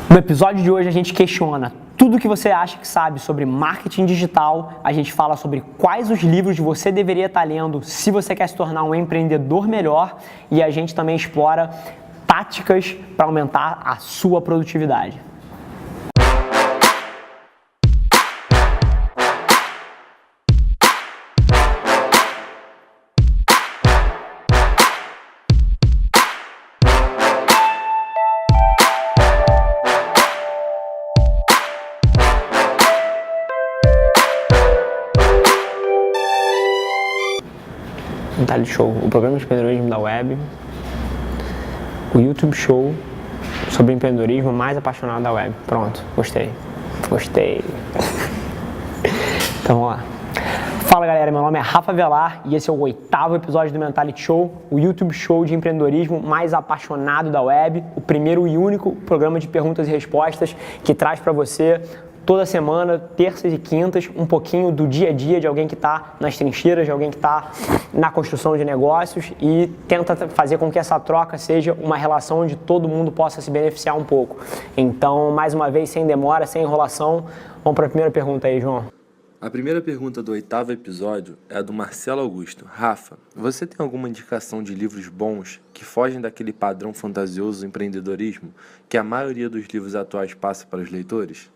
No episódio de hoje a gente questiona tudo o que você acha que sabe sobre marketing digital, a gente fala sobre quais os livros você deveria estar lendo se você quer se tornar um empreendedor melhor e a gente também explora táticas para aumentar a sua produtividade. Mentality Show, o programa de empreendedorismo da web, o YouTube Show sobre empreendedorismo mais apaixonado da web. Pronto, gostei. Então vamos lá. Fala galera, meu nome é Rafa Velar e esse é o 8º episódio do Mentality Show, o YouTube Show de empreendedorismo mais apaixonado da web, o primeiro e único programa de perguntas e respostas que traz para você toda semana, terças e quintas, um pouquinho do dia a dia de alguém que está nas trincheiras, de alguém que está na construção de negócios e tenta fazer com que essa troca seja uma relação onde todo mundo possa se beneficiar um pouco. Então, mais uma vez, sem demora, sem enrolação, vamos para a primeira pergunta aí, João. A primeira pergunta do 8º episódio é a do Marcelo Augusto. Rafa, você tem alguma indicação de livros bons que fogem daquele padrão fantasioso do empreendedorismo que a maioria dos livros atuais passa para os leitores?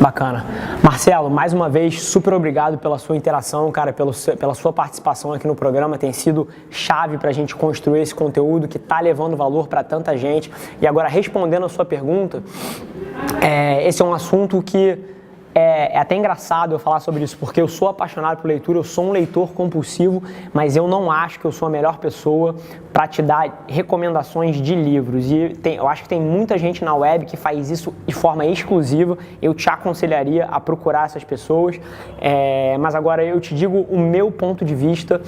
Bacana. Marcelo, mais uma vez, super obrigado pela sua interação, cara, pela sua participação aqui no programa. Tem sido chave para a gente construir esse conteúdo que está levando valor para tanta gente. E agora, respondendo a sua pergunta, esse é um assunto que é até engraçado eu falar sobre isso, porque eu sou apaixonado por leitura, eu sou um leitor compulsivo, mas eu não acho que eu sou a melhor pessoa para te dar recomendações de livros. E eu acho que tem muita gente na web que faz isso de forma exclusiva. Eu te aconselharia a procurar essas pessoas, mas agora eu te digo o meu ponto de vista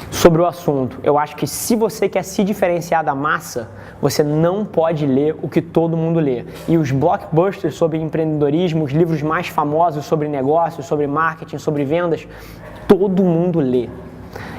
sobre o assunto. Eu acho que se você quer se diferenciar da massa, você não pode ler o que todo mundo lê. E os blockbusters sobre empreendedorismo, os livros mais famosos sobre negócios, sobre marketing, sobre vendas, todo mundo lê.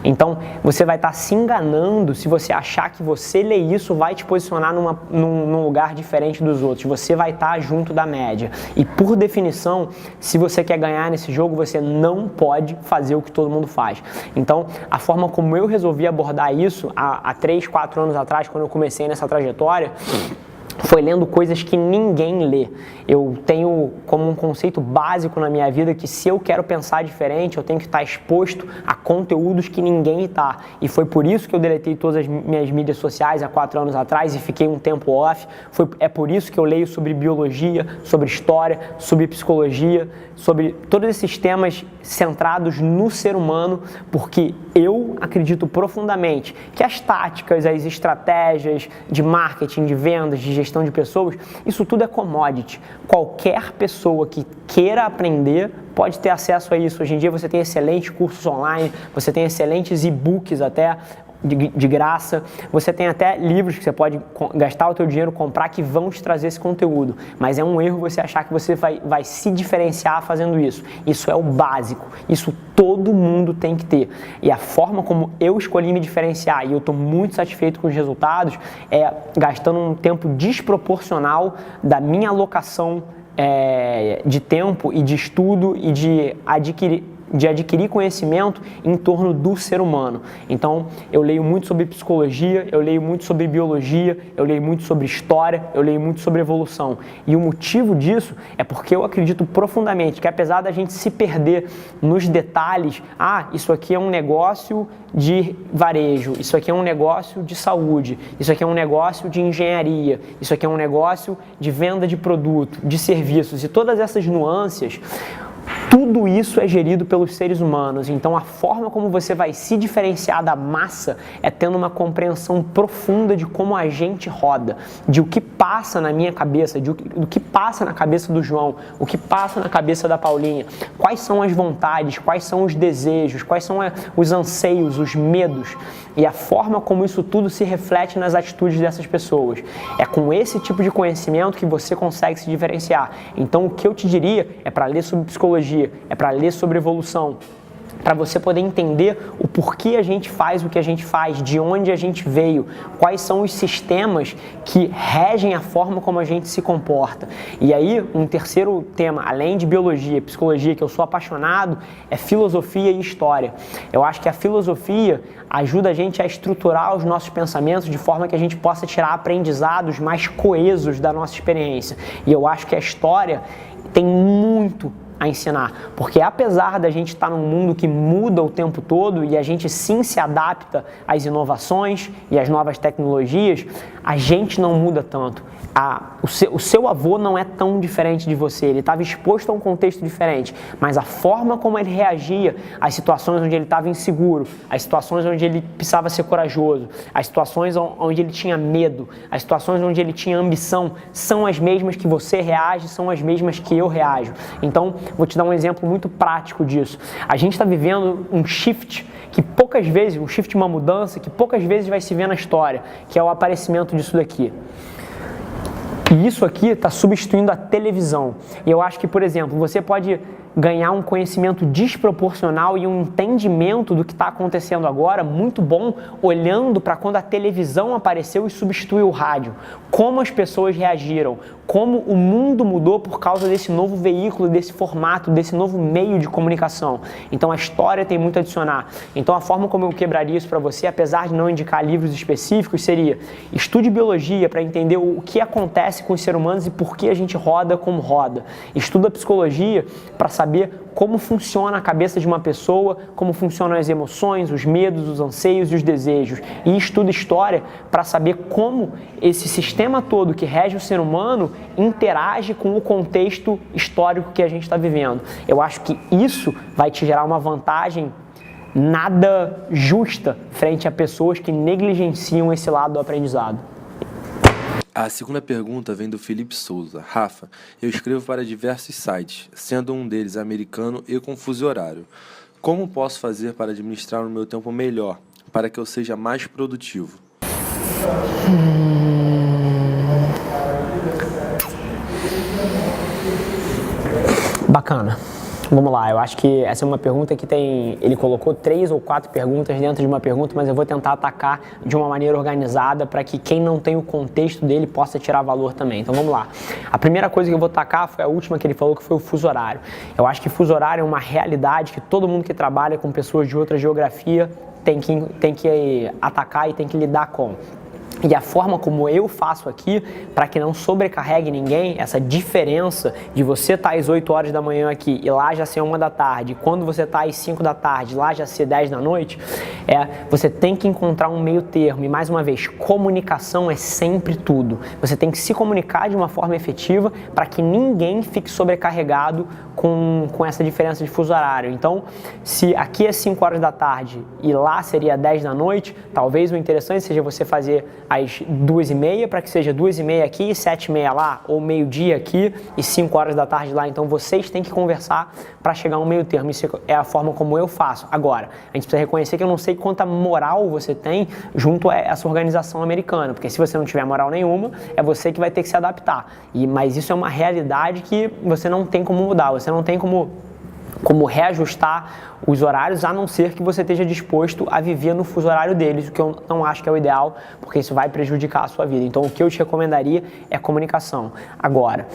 Então, você vai estar se enganando se você achar que você ler isso vai te posicionar num lugar diferente dos outros. Você vai estar junto da média. E, por definição, se você quer ganhar nesse jogo, você não pode fazer o que todo mundo faz. Então, a forma como eu resolvi abordar isso há 3, 4 anos atrás, quando eu comecei nessa trajetória, foi lendo coisas que ninguém lê. Eu tenho como um conceito básico na minha vida que se eu quero pensar diferente, eu tenho que estar exposto a conteúdos que ninguém está. E foi por isso que eu deletei todas as minhas mídias sociais há 4 anos atrás e fiquei um tempo off. É por isso que eu leio sobre biologia, sobre história, sobre psicologia, sobre todos esses temas centrados no ser humano, porque eu acredito profundamente que as táticas, as estratégias de marketing, de vendas, de gestão de pessoas, isso tudo é commodity. Qualquer pessoa que queira aprender pode ter acesso a isso. Hoje em dia você tem excelentes cursos online, você tem excelentes e-books até de graça, você tem até livros que você pode gastar o teu dinheiro, comprar, que vão te trazer esse conteúdo. Mas é um erro você achar que você vai se diferenciar fazendo isso. Isso é o básico, isso todo mundo tem que ter. E a forma como eu escolhi me diferenciar, e eu estou muito satisfeito com os resultados, é gastando um tempo desproporcional da minha alocação de tempo e de estudo e de adquirir conhecimento em torno do ser humano. Então, eu leio muito sobre psicologia, eu leio muito sobre biologia, eu leio muito sobre história, eu leio muito sobre evolução. E o motivo disso é porque eu acredito profundamente que, apesar da gente se perder nos detalhes, isso aqui é um negócio de varejo, isso aqui é um negócio de saúde, isso aqui é um negócio de engenharia, isso aqui é um negócio de venda de produto, de serviços, e todas essas nuances, tudo isso é gerido pelos seres humanos. Então, a forma como você vai se diferenciar da massa é tendo uma compreensão profunda de como a gente roda, de o que passa na minha cabeça, do que passa na cabeça do João, o que passa na cabeça da Paulinha, quais são as vontades, quais são os desejos, quais são os anseios, os medos, e a forma como isso tudo se reflete nas atitudes dessas pessoas. É com esse tipo de conhecimento que você consegue se diferenciar. Então, o que eu te diria é para ler sobre psicologia, é para ler sobre evolução, para você poder entender o porquê a gente faz o que a gente faz, de onde a gente veio, quais são os sistemas que regem a forma como a gente se comporta. E aí, um terceiro tema, além de biologia e psicologia, que eu sou apaixonado, é filosofia e história. Eu acho que a filosofia ajuda a gente a estruturar os nossos pensamentos de forma que a gente possa tirar aprendizados mais coesos da nossa experiência. E eu acho que a história tem muito a ensinar, porque apesar da gente estar num mundo que muda o tempo todo e a gente sim se adapta às inovações e às novas tecnologias, a gente não muda tanto. O seu avô não é tão diferente de você, ele estava exposto a um contexto diferente, mas a forma como ele reagia às situações onde ele estava inseguro, às situações onde ele precisava ser corajoso, às situações onde ele tinha medo, às situações onde ele tinha ambição, são as mesmas que você reage, são as mesmas que eu reajo. Então, vou te dar um exemplo muito prático disso. A gente está vivendo um shift que poucas vezes, um shift, uma mudança que poucas vezes vai se ver na história, que é o aparecimento disso daqui. E isso aqui está substituindo a televisão. E eu acho que, por exemplo, você pode ganhar um conhecimento desproporcional e um entendimento do que está acontecendo agora muito bom, olhando para quando a televisão apareceu e substituiu o rádio. Como as pessoas reagiram, como o mundo mudou por causa desse novo veículo, desse formato, desse novo meio de comunicação. Então a história tem muito a adicionar. Então a forma como eu quebraria isso para você, apesar de não indicar livros específicos, seria: estude biologia para entender o que acontece com os seres humanos e por que a gente roda como roda. Estuda psicologia para saber como funciona a cabeça de uma pessoa, como funcionam as emoções, os medos, os anseios e os desejos. E estuda história para saber como esse sistema todo que rege o ser humano interage com o contexto histórico que a gente está vivendo. Eu acho que isso vai te gerar uma vantagem nada justa frente a pessoas que negligenciam esse lado do aprendizado. A segunda pergunta vem do Felipe Souza. Rafa, eu escrevo para diversos sites, sendo um deles americano e com fuso horário. Como posso fazer para administrar o meu tempo melhor, para que eu seja mais produtivo? Bacana. Vamos lá, eu acho que essa é uma pergunta que ele colocou 3 ou 4 perguntas dentro de uma pergunta, mas eu vou tentar atacar de uma maneira organizada para que quem não tem o contexto dele possa tirar valor também. Então vamos lá. A primeira coisa que eu vou atacar foi a última que ele falou, que foi o fuso horário. Eu acho que fuso horário é uma realidade que todo mundo que trabalha com pessoas de outra geografia tem que atacar e tem que lidar com. E a forma como eu faço aqui, para que não sobrecarregue ninguém, essa diferença de você estar às 8 horas da manhã aqui e lá já ser 1 da tarde, quando você está às 5 da tarde, lá já ser 10 da noite, você tem que encontrar um meio termo. E mais uma vez, comunicação é sempre tudo. Você tem que se comunicar de uma forma efetiva para que ninguém fique sobrecarregado com essa diferença de fuso horário. Então, se aqui é 5 horas da tarde e lá seria 10 da noite, talvez o interessante seja você fazer às 2h30 para que seja 2h30 aqui e 7h30 lá, ou meio-dia aqui e 5 horas da tarde lá. Então vocês têm que conversar para chegar a um meio termo. Isso é a forma como eu faço. Agora, a gente precisa reconhecer que eu não sei quanta moral você tem junto a essa organização americana, porque se você não tiver moral nenhuma, é você que vai ter que se adaptar. Mas isso é uma realidade que você não tem como mudar, você não tem como reajustar os horários, a não ser que você esteja disposto a viver no fuso horário deles, o que eu não acho que é o ideal, porque isso vai prejudicar a sua vida. Então, o que eu te recomendaria é comunicação. Agora,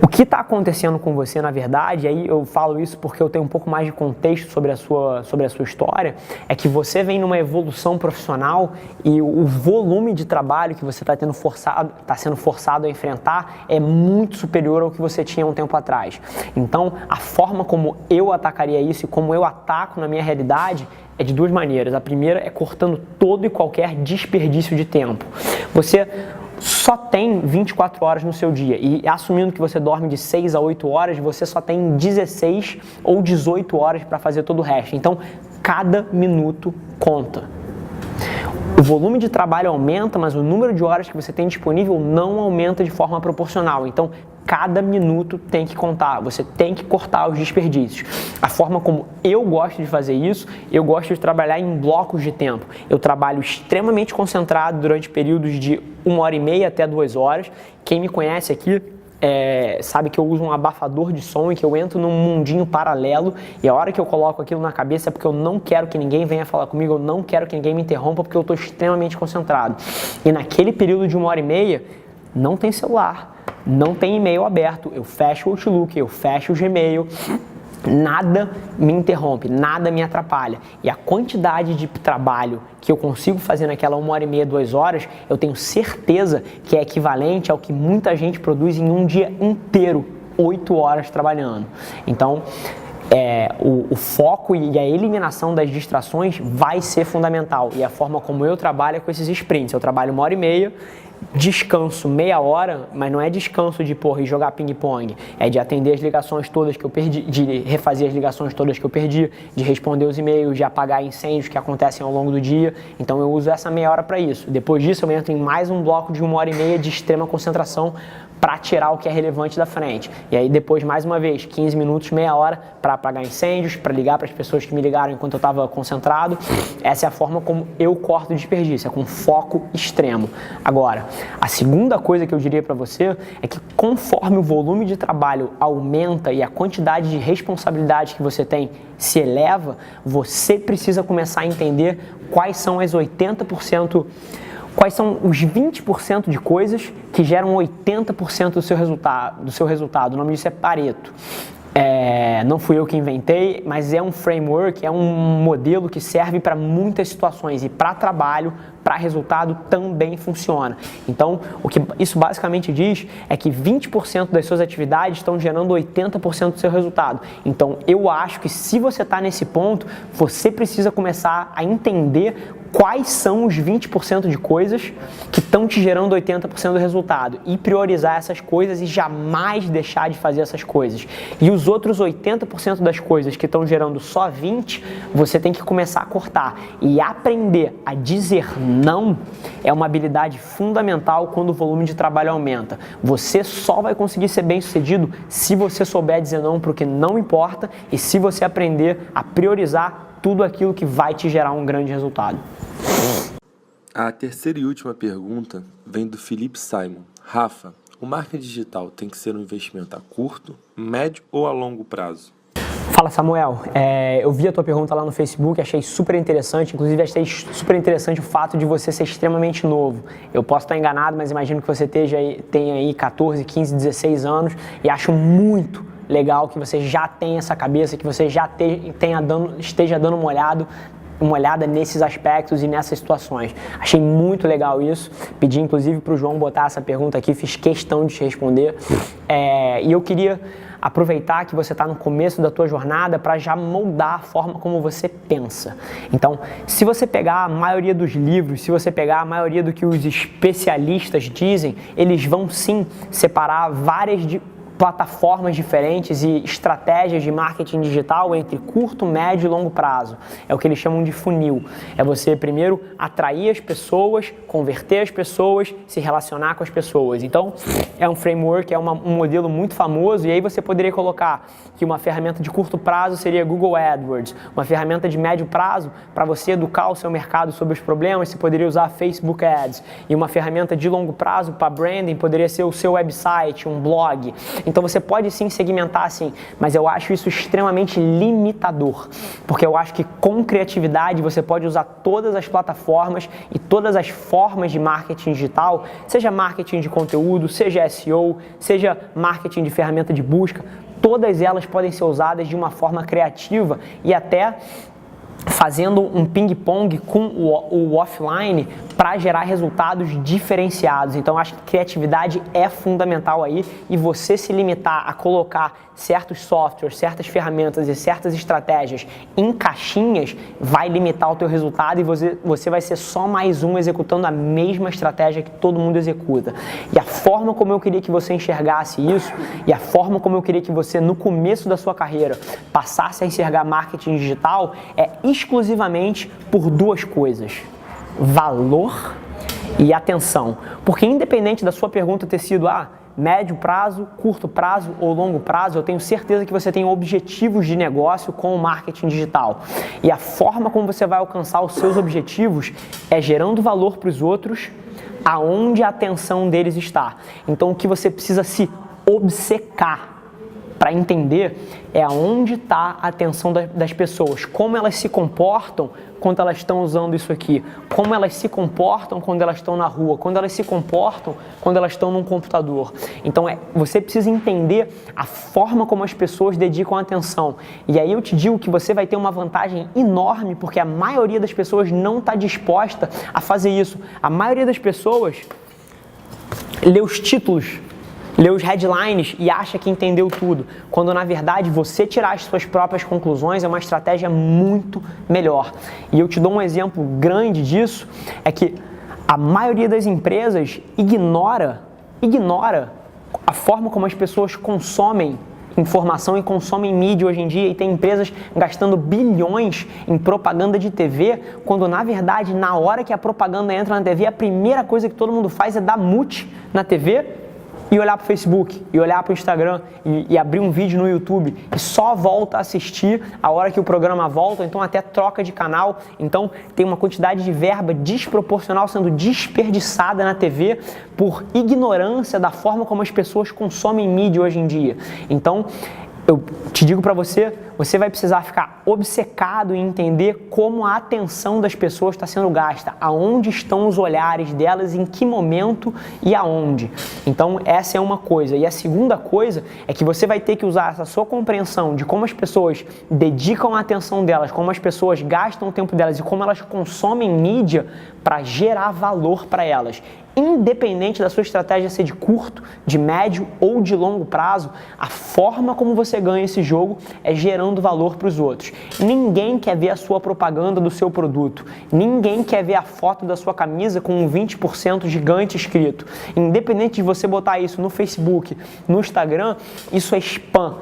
o que está acontecendo com você, na verdade, aí eu falo isso porque eu tenho um pouco mais de contexto sobre a sua história, é que você vem numa evolução profissional e o volume de trabalho que você está sendo forçado a enfrentar é muito superior ao que você tinha um tempo atrás. Então, a forma como eu atacaria isso e como eu ataco na minha realidade é de 2 maneiras. A primeira é cortando todo e qualquer desperdício de tempo. Você só tem 24 horas no seu dia e assumindo que você dorme de 6 a 8 horas, você só tem 16 ou 18 horas para fazer todo o resto. Então, cada minuto conta. O volume de trabalho aumenta, mas o número de horas que você tem disponível não aumenta de forma proporcional. Então, cada minuto tem que contar, você tem que cortar os desperdícios. A forma como eu gosto de fazer isso, eu gosto de trabalhar em blocos de tempo. Eu trabalho extremamente concentrado durante períodos de 1h30 até 2 horas. Quem me conhece aqui sabe que eu uso um abafador de som e que eu entro num mundinho paralelo, e a hora que eu coloco aquilo na cabeça é porque eu não quero que ninguém venha falar comigo, eu não quero que ninguém me interrompa, porque eu estou extremamente concentrado. E naquele período de 1h30, não tem celular, não tem e-mail aberto, eu fecho o Outlook, eu fecho o Gmail, nada me interrompe, nada me atrapalha. E a quantidade de trabalho que eu consigo fazer naquela 1h30, 2 horas, eu tenho certeza que é equivalente ao que muita gente produz em um dia inteiro, 8 horas trabalhando. Então, o foco e a eliminação das distrações vai ser fundamental. E a forma como eu trabalho é com esses sprints. Eu trabalho 1h30, descanso meia hora, mas não é descanso de ir jogar ping-pong, é de atender as ligações todas que eu perdi, de refazer as ligações todas que eu perdi, de responder os e-mails, de apagar incêndios que acontecem ao longo do dia. Então eu uso essa meia hora para isso. Depois disso eu entro em mais um bloco de 1h30 de extrema concentração para tirar o que é relevante da frente. E aí depois, mais uma vez, 15 minutos, meia hora para apagar incêndios, para ligar para as pessoas que me ligaram enquanto eu estava concentrado. Essa é a forma como eu corto o desperdício, é com foco extremo. Agora, a segunda coisa que eu diria para você é que conforme o volume de trabalho aumenta e a quantidade de responsabilidade que você tem se eleva, você precisa começar a entender quais são as 80%, quais são os 20% de coisas que geram 80% do seu resultado. O nome disso é Pareto. Não fui eu que inventei, mas é um framework, é um modelo que serve para muitas situações e para trabalho, para resultado também funciona. Então, o que isso basicamente diz é que 20% das suas atividades estão gerando 80% do seu resultado. Então, eu acho que se você está nesse ponto, você precisa começar a entender quais são os 20% de coisas que estão te gerando 80% do resultado e priorizar essas coisas e jamais deixar de fazer essas coisas. E os outros 80% das coisas que estão gerando só 20%, você tem que começar a cortar. E aprender a dizer não é uma habilidade fundamental quando o volume de trabalho aumenta. Você só vai conseguir ser bem sucedido se você souber dizer não para o que não importa e se você aprender a priorizar tudo aquilo que vai te gerar um grande resultado. A terceira e última pergunta vem do Felipe Simon. Rafa, o marketing digital tem que ser um investimento a curto, médio ou a longo prazo? Fala, Samuel. Eu vi a tua pergunta lá no Facebook, achei super interessante, inclusive achei super interessante o fato de você ser extremamente novo. Eu posso estar enganado, mas imagino que você tenha aí 14, 15, 16 anos e acho muito legal que você já tenha essa cabeça, que você já esteja dando uma olhada nesses aspectos e nessas situações. Achei muito legal isso. Pedi inclusive para o João botar essa pergunta aqui, fiz questão de te responder. E eu queria aproveitar que você está no começo da tua jornada para já moldar a forma como você pensa. Então, se você pegar a maioria dos livros, se você pegar a maioria do que os especialistas dizem, eles vão sim separar várias plataformas diferentes e estratégias de marketing digital entre curto, médio e longo prazo. É o que eles chamam de funil. É você primeiro atrair as pessoas, converter as pessoas, se relacionar com as pessoas. Então, é um framework, é um modelo muito famoso e aí você poderia colocar que uma ferramenta de curto prazo seria Google AdWords, uma ferramenta de médio prazo para você educar o seu mercado sobre os problemas, você poderia usar Facebook Ads, e uma ferramenta de longo prazo para branding poderia ser o seu website, um blog. Então você pode sim segmentar assim, mas eu acho isso extremamente limitador, porque eu acho que com criatividade você pode usar todas as plataformas e todas as formas de marketing digital, seja marketing de conteúdo, seja SEO, seja marketing de ferramenta de busca, todas elas podem ser usadas de uma forma criativa e até fazendo um ping-pong com o offline para gerar resultados diferenciados. Então, acho que criatividade é fundamental aí e você se limitar a colocar certos softwares, certas ferramentas e certas estratégias em caixinhas vai limitar o teu resultado e você vai ser só mais um executando a mesma estratégia que todo mundo executa. E a forma como eu queria que você enxergasse isso e a forma como eu queria que você, no começo da sua carreira, passasse a enxergar marketing digital é exclusivamente por duas coisas: valor e atenção. Porque independente da sua pergunta ter sido médio prazo, curto prazo ou longo prazo, eu tenho certeza que você tem objetivos de negócio com o marketing digital. E a forma como você vai alcançar os seus objetivos é gerando valor para os outros aonde a atenção deles está. Então o que você precisa se obcecar para entender é aonde está a atenção das pessoas, como elas se comportam quando elas estão usando isso aqui, como elas se comportam quando elas estão na rua, quando elas se comportam quando elas estão num computador. Então você precisa entender a forma como as pessoas dedicam atenção. E aí eu te digo que você vai ter uma vantagem enorme, porque a maioria das pessoas não está disposta a fazer isso. A maioria das pessoas lê os títulos, lê os headlines e acha que entendeu tudo, quando na verdade você tirar as suas próprias conclusões é uma estratégia muito melhor. E eu te dou um exemplo grande disso, é que a maioria das empresas ignora a forma como as pessoas consomem informação e consomem mídia hoje em dia, e tem empresas gastando bilhões em propaganda de TV, quando na verdade, na hora que a propaganda entra na TV, a primeira coisa que todo mundo faz é dar mute na TV e olhar para o Facebook, e olhar para o Instagram, e abrir um vídeo no YouTube, e só volta a assistir a hora que o programa volta, então até troca de canal. Então tem uma quantidade de verba desproporcional sendo desperdiçada na TV por ignorância da forma como as pessoas consomem mídia hoje em dia. Então eu te digo para você, você vai precisar ficar obcecado em entender como a atenção das pessoas está sendo gasta, aonde estão os olhares delas, em que momento e aonde. Então essa é uma coisa. E a segunda coisa é que você vai ter que usar essa sua compreensão de como as pessoas dedicam a atenção delas, como as pessoas gastam o tempo delas e como elas consomem mídia para gerar valor para elas. Independente da sua estratégia ser de curto, de médio ou de longo prazo, a forma como você ganha esse jogo é gerando valor para os outros. Ninguém quer ver a sua propaganda do seu produto. Ninguém quer ver a foto da sua camisa com um 20% gigante escrito. Independente de você botar isso no Facebook, no Instagram, isso é spam.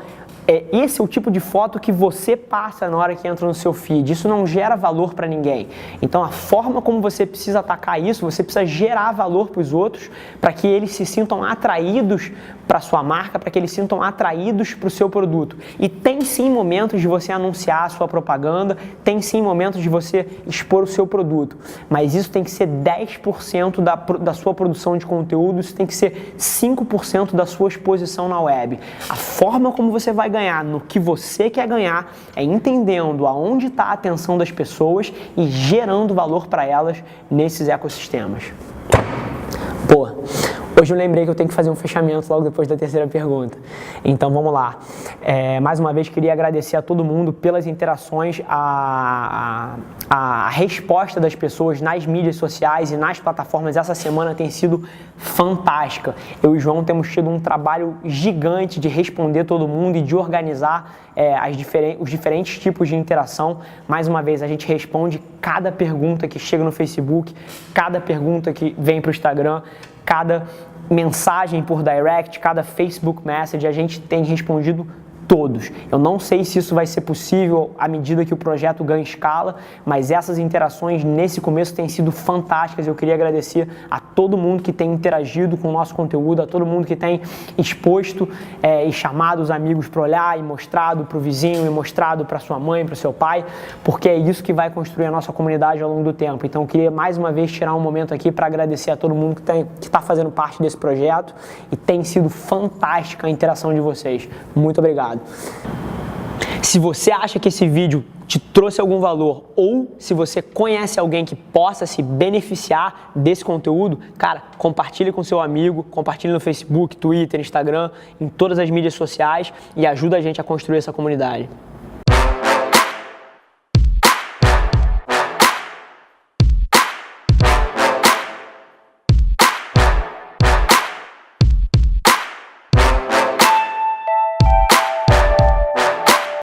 Esse é o tipo de foto que você passa na hora que entra no seu feed. Isso não gera valor para ninguém. Então a forma como você precisa atacar isso, você precisa gerar valor para os outros, para que eles se sintam atraídos para a sua marca, para que eles se sintam atraídos para o seu produto. E tem sim momentos de você anunciar a sua propaganda, tem sim momentos de você expor o seu produto, mas isso tem que ser 10% da sua produção de conteúdo, isso tem que ser 5% da sua exposição na web. A forma como você vai ganhar no que você quer ganhar é entendendo aonde está a atenção das pessoas e gerando valor para elas nesses ecossistemas. Pô, hoje eu lembrei que eu tenho que fazer um fechamento logo depois da terceira pergunta. Então vamos lá. Mais uma vez queria agradecer a todo mundo pelas interações, a resposta das pessoas nas mídias sociais e nas plataformas essa semana tem sido fantástica. Eu e o João temos tido um trabalho gigante de responder todo mundo e de organizar os diferentes tipos de interação. Mais uma vez, a gente responde cada pergunta que chega no Facebook, cada pergunta que vem para o Instagram, cada mensagem por direct, cada Facebook Message, a gente tem respondido todos. Eu não sei se isso vai ser possível à medida que o projeto ganha escala, mas essas interações nesse começo têm sido fantásticas. Eu queria agradecer a todo mundo que tem interagido com o nosso conteúdo, a todo mundo que tem exposto e chamado os amigos para olhar e mostrado para o vizinho e mostrado para sua mãe, para o seu pai, porque é isso que vai construir a nossa comunidade ao longo do tempo. Então eu queria mais uma vez tirar um momento aqui para agradecer a todo mundo que está fazendo parte desse projeto e tem sido fantástica a interação de vocês. Muito obrigado. Se você acha que esse vídeo te trouxe algum valor ou se você conhece alguém que possa se beneficiar desse conteúdo, cara, compartilhe com seu amigo, compartilhe no Facebook, Twitter, Instagram, em todas as mídias sociais e ajuda a gente a construir essa comunidade.